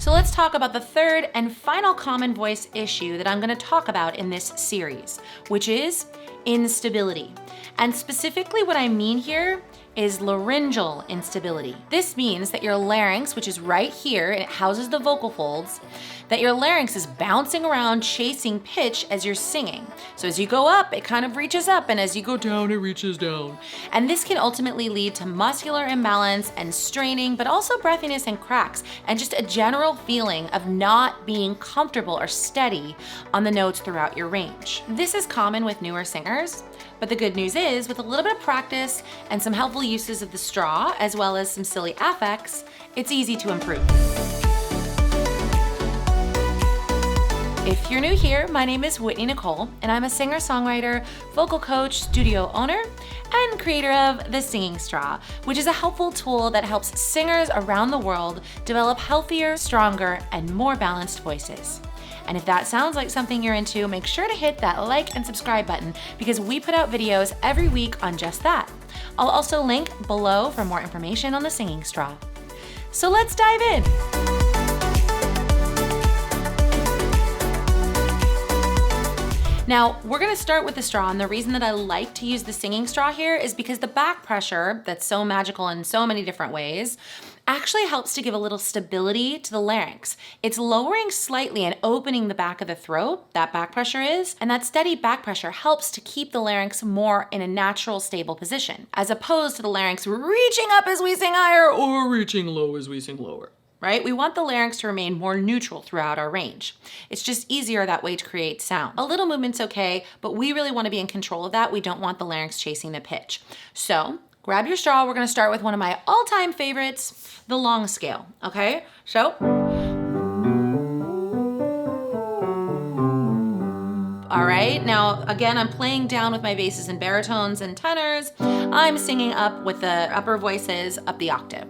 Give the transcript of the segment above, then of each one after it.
So let's talk about the third and final common voice issue that I'm gonna talk about in this series, which is instability. And specifically what I mean here is laryngeal instability. This means that your larynx, which is right here and it houses the vocal folds, that your larynx is bouncing around chasing pitch as you're singing. So as you go up, it kind of reaches up, and as you go down, it reaches down. And this can ultimately lead to muscular imbalance and straining, but also breathiness and cracks, and just a general feeling of not being comfortable or steady on the notes throughout your range. This is common with newer singers, but the good news is, with a little bit of practice and some helpful uses of the straw, as well as some silly affects, it's easy to improve. If you're new here, my name is Whitney Nichole, and I'm a singer-songwriter, vocal coach, studio owner, and creator of the Singing Straw, which is a helpful tool that helps singers around the world develop healthier, stronger, and more balanced voices. And if that sounds like something you're into, make sure to hit that like and subscribe button, because we put out videos every week on just that. I'll also link below for more information on the Singing Straw. So let's dive in. Now, we're gonna start with the straw, and the reason that I like to use the Singing Straw here is because the back pressure, that's so magical in so many different ways, actually helps to give a little stability to the larynx. It's lowering slightly and opening the back of the throat, that back pressure is, and that steady back pressure helps to keep the larynx more in a natural, stable position, as opposed to the larynx reaching up as we sing higher or reaching low as we sing lower. Right? We want the larynx to remain more neutral throughout our range. It's just easier that way to create sound. A little movement's okay, but we really want to be in control of that. We don't want the larynx chasing the pitch. So grab your straw. We're going to start with one of my all-time favorites, the long scale. Okay? So all right, now again, I'm playing down with my basses and baritones and tenors. I'm singing up with the upper voices up the octave.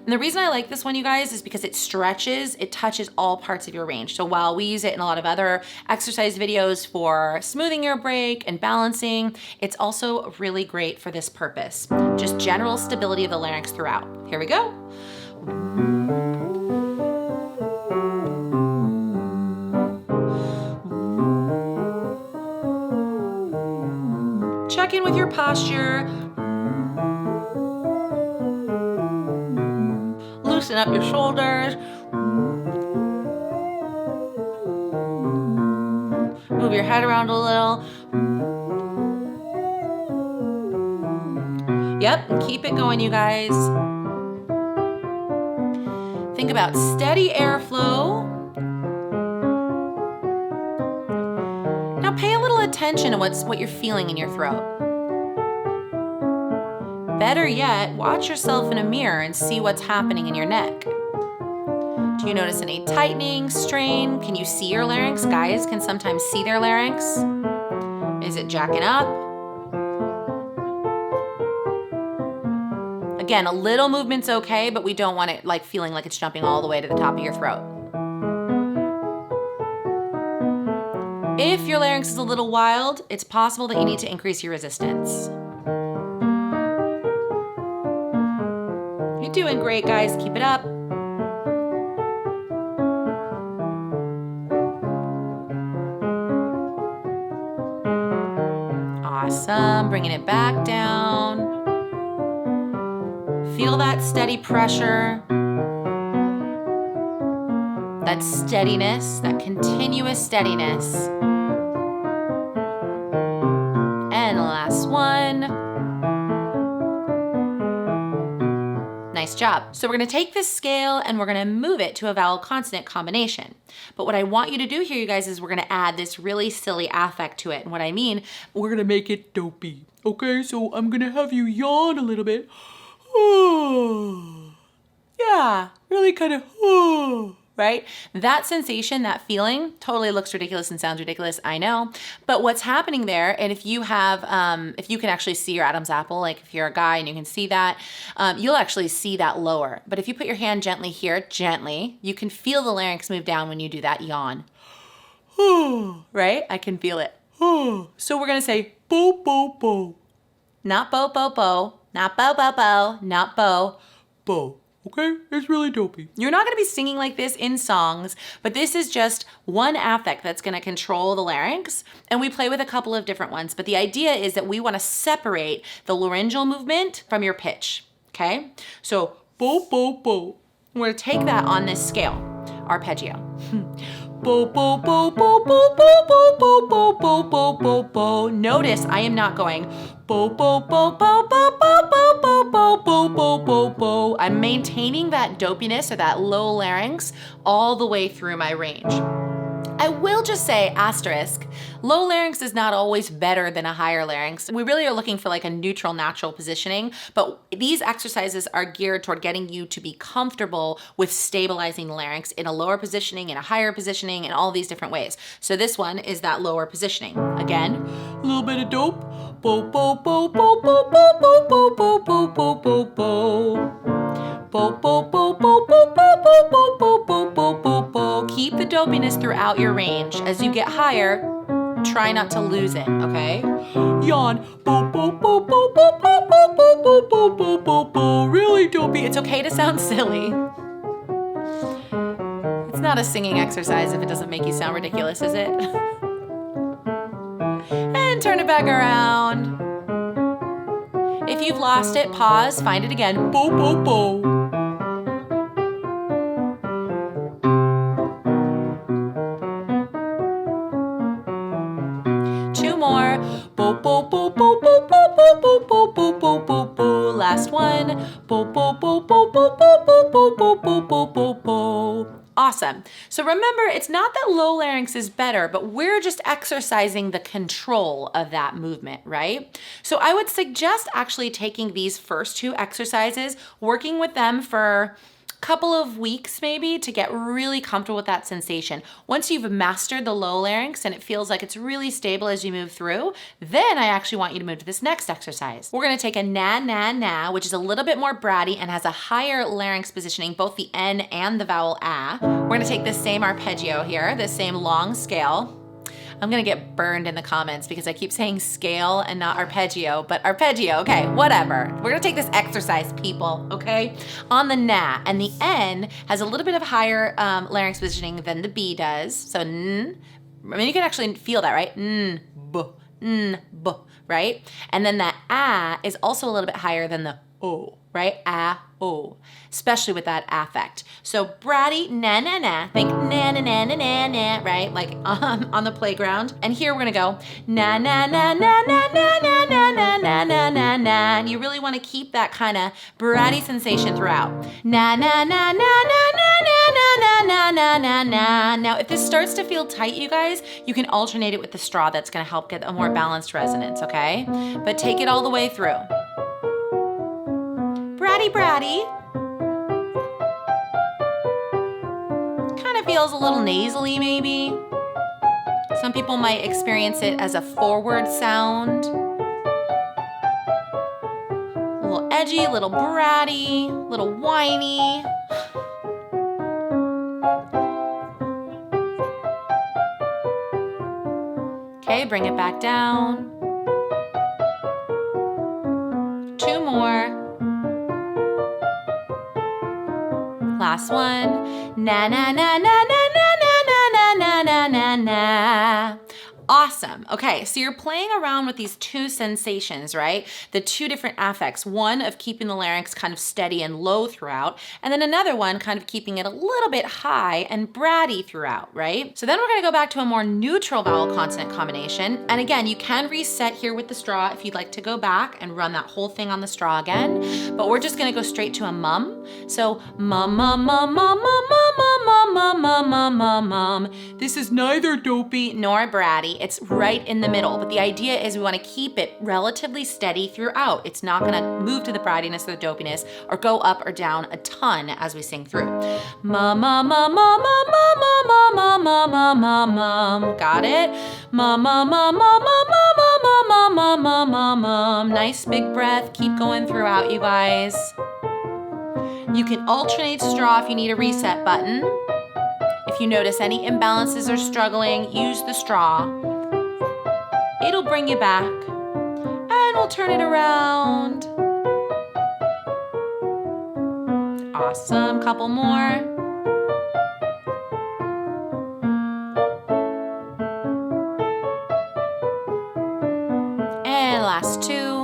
And the reason I like this one, you guys, is because it stretches, it touches all parts of your range. So while we use it in a lot of other exercise videos for smoothing your break and balancing, it's also really great for this purpose. Just general stability of the larynx throughout. Here we go. Check in with your posture. Loosen up your shoulders. Move your head around a little. Yep, and keep it going, you guys. Think about steady airflow. Now pay a little attention to what you're feeling in your throat. Better yet, watch yourself in a mirror and see what's happening in your neck. Do you notice any tightening, strain? Can you see your larynx? Guys can sometimes see their larynx. Is it jacking up? Again, a little movement's okay, but we don't want it like feeling like it's jumping all the way to the top of your throat. If your larynx is a little wild, it's possible that you need to increase your resistance. You're doing great, guys. Keep it up. Awesome. Bringing it back down. Feel that steady pressure. That steadiness, that continuous steadiness. And the last one. Nice job. So we're gonna take this scale and we're gonna move it to a vowel consonant combination. But what I want you to do here, you guys, is we're gonna add this really silly affect to it. And what I mean, we're gonna make it dopey. Okay, so I'm gonna have you yawn a little bit. Yeah, really kind of, right? That sensation, that feeling totally looks ridiculous and sounds ridiculous, I know. But what's happening there, and if you have, if you can actually see your Adam's apple, like if you're a guy and you can see that, you'll actually see that lower. But if you put your hand gently here, gently, you can feel the larynx move down when you do that yawn. Right? I can feel it. So we're gonna say bo, bo, bo. Not bo, bo, bo. Not bo, bo, bo. Not bo. Bo. Okay, it's really dopey. You're not gonna be singing like this in songs, but this is just one affect that's gonna control the larynx, and we play with a couple of different ones, but the idea is that we wanna separate the laryngeal movement from your pitch, okay? So, bo, bo, bo. We're gonna take that on this scale, arpeggio. Bo, bo, bo, bo, bo, bo, bo, bo, bo, bo, bo, bo, bo. Notice I am not going bo, bo, bo, bo, bo, bo, bo, bo, bo, bo, bo, bo, bo. I'm maintaining that dopiness or that low larynx all the way through my range. I will just say, asterisk, low larynx is not always better than a higher larynx. We really are looking for like a neutral, natural positioning, but these exercises are geared toward getting you to be comfortable with stabilizing the larynx in a lower positioning, in a higher positioning, in all these different ways. So this one is that lower positioning. Again, a little bit of dope. Bo, bo, bo, bo, bo, bo, bo, bo, bo, bo, bo, bo, bo. Bo, bo, bo, bo, bo, bo, bo, bo, bo, bo, bo, bo, bo. Keep the dopiness throughout your range. As you get higher, try not to lose it, okay? Yawn. Bo, bo, bo, bo, bo, bo, bo, bo, bo, bo, bo, bo, bo. Really dopey. It's okay to sound silly. It's not a singing exercise if it doesn't make you sound ridiculous, is it? And turn it back around. If you've lost it, pause, find it again. Bo, bo, bo. Two more. Bo, bo, bo, bo, bo, bo, bo, bo, bo, bo, bo, bo, bo. Last one. Bo, bo, bo, bo, bo, bo, bo, bo, bo, bo, bo, bo, bo. Awesome. So remember, it's not that low larynx is better, but we're just exercising the control of that movement, right? So I would suggest actually taking these first two exercises, working with them for couple of weeks maybe to get really comfortable with that sensation. Once you've mastered the low larynx and it feels like it's really stable as you move through, then I actually want you to move to this next exercise. We're gonna take a na, na, na, which is a little bit more bratty and has a higher larynx positioning, both the N and the vowel A. We're gonna take this same arpeggio here, this same long scale. I'm gonna get burned in the comments because I keep saying scale and not arpeggio, but arpeggio, okay, whatever. We're gonna take this exercise, people, okay? On the na, and the N has a little bit of higher larynx positioning than the B does. So n, I mean, you can actually feel that, right? N, b, right? And then the A is also a little bit higher than the O, right? A, O, especially with that affect. So bratty, na, na, na, think na, na, na, na, na, na, right? Like on the playground. And here we're gonna go na, na, na, na, na, na, na, na, na, na, na, na, na. And you really wanna keep that kind of bratty sensation throughout. Na, na, na, na, na, na, na, na, na, na, na, na. Now, if this starts to feel tight, you guys, you can alternate it with the straw. That's gonna help get a more balanced resonance, okay? But take it all the way through. Bratty, bratty. Kind of feels a little nasally, maybe. Some people might experience it as a forward sound. A little edgy, a little bratty, a little whiny. Okay, bring it back down. Two more. Last one. Na na na na na na na na na na na na. Awesome. Okay, so you're playing around with these two sensations, right? The two different affects. One of keeping the larynx kind of steady and low throughout, and then another one kind of keeping it a little bit high and bratty throughout, right? So then we're gonna go back to a more neutral vowel consonant combination. And again, you can reset here with the straw if you'd like to go back and run that whole thing on the straw again, but we're just gonna go straight to a mum. So mum, mum, mum, mum, mum, mum, mum, mum, mum, mum, mum, mum. This is neither dopey nor bratty. It's right in the middle, but the idea is we want to keep it relatively steady throughout. It's not going to move to the brattiness or the dopiness or go up or down a ton as we sing through. Ma ma ma ma ma ma ma ma ma ma ma ma. Got it? Ma ma ma ma ma ma ma ma ma ma ma ma. Nice big breath. Keep going throughout, you guys. You can alternate straw if you need a reset button. If you notice any imbalances or struggling, use the straw. It'll bring you back, and we'll turn it around. Awesome, couple more. And last two.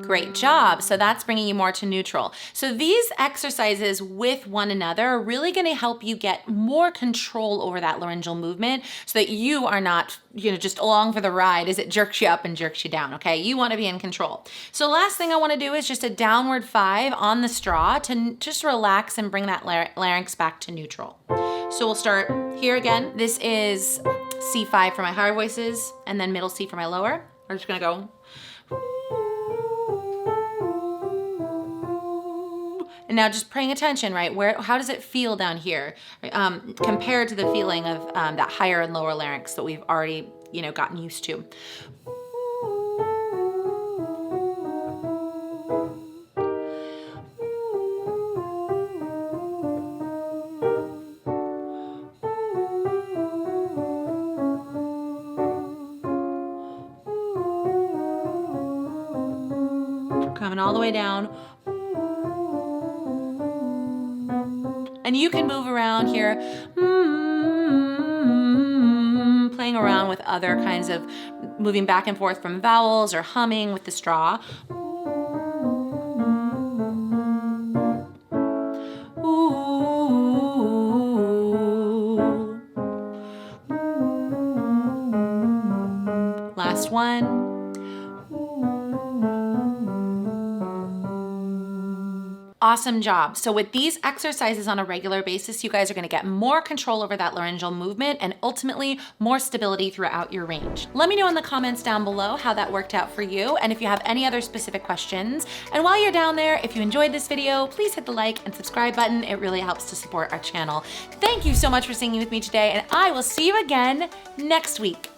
Great job. So that's bringing you more to neutral. So these exercises with one another are really going to help you get more control over that laryngeal movement so that you are not, just along for the ride as it jerks you up and jerks you down, okay? You want to be in control. So last thing I want to do is just a downward 5 on the straw to just relax and bring that larynx back to neutral. So we'll start here again. This is C5 for my higher voices and then middle C for my lower. We're just going to go. And now just paying attention, right? How does it feel down here compared to the feeling of that higher and lower larynx that we've already, gotten used to. Coming all the way down. And you can move around here, playing around with other kinds of moving back and forth from vowels or humming with the straw. Last one. Awesome job. So with these exercises on a regular basis, you guys are going to get more control over that laryngeal movement and ultimately more stability throughout your range. Let me know in the comments down below how that worked out for you and if you have any other specific questions. And while you're down there, if you enjoyed this video, please hit the like and subscribe button. It really helps to support our channel. Thank you so much for singing with me today, and I will see you again next week.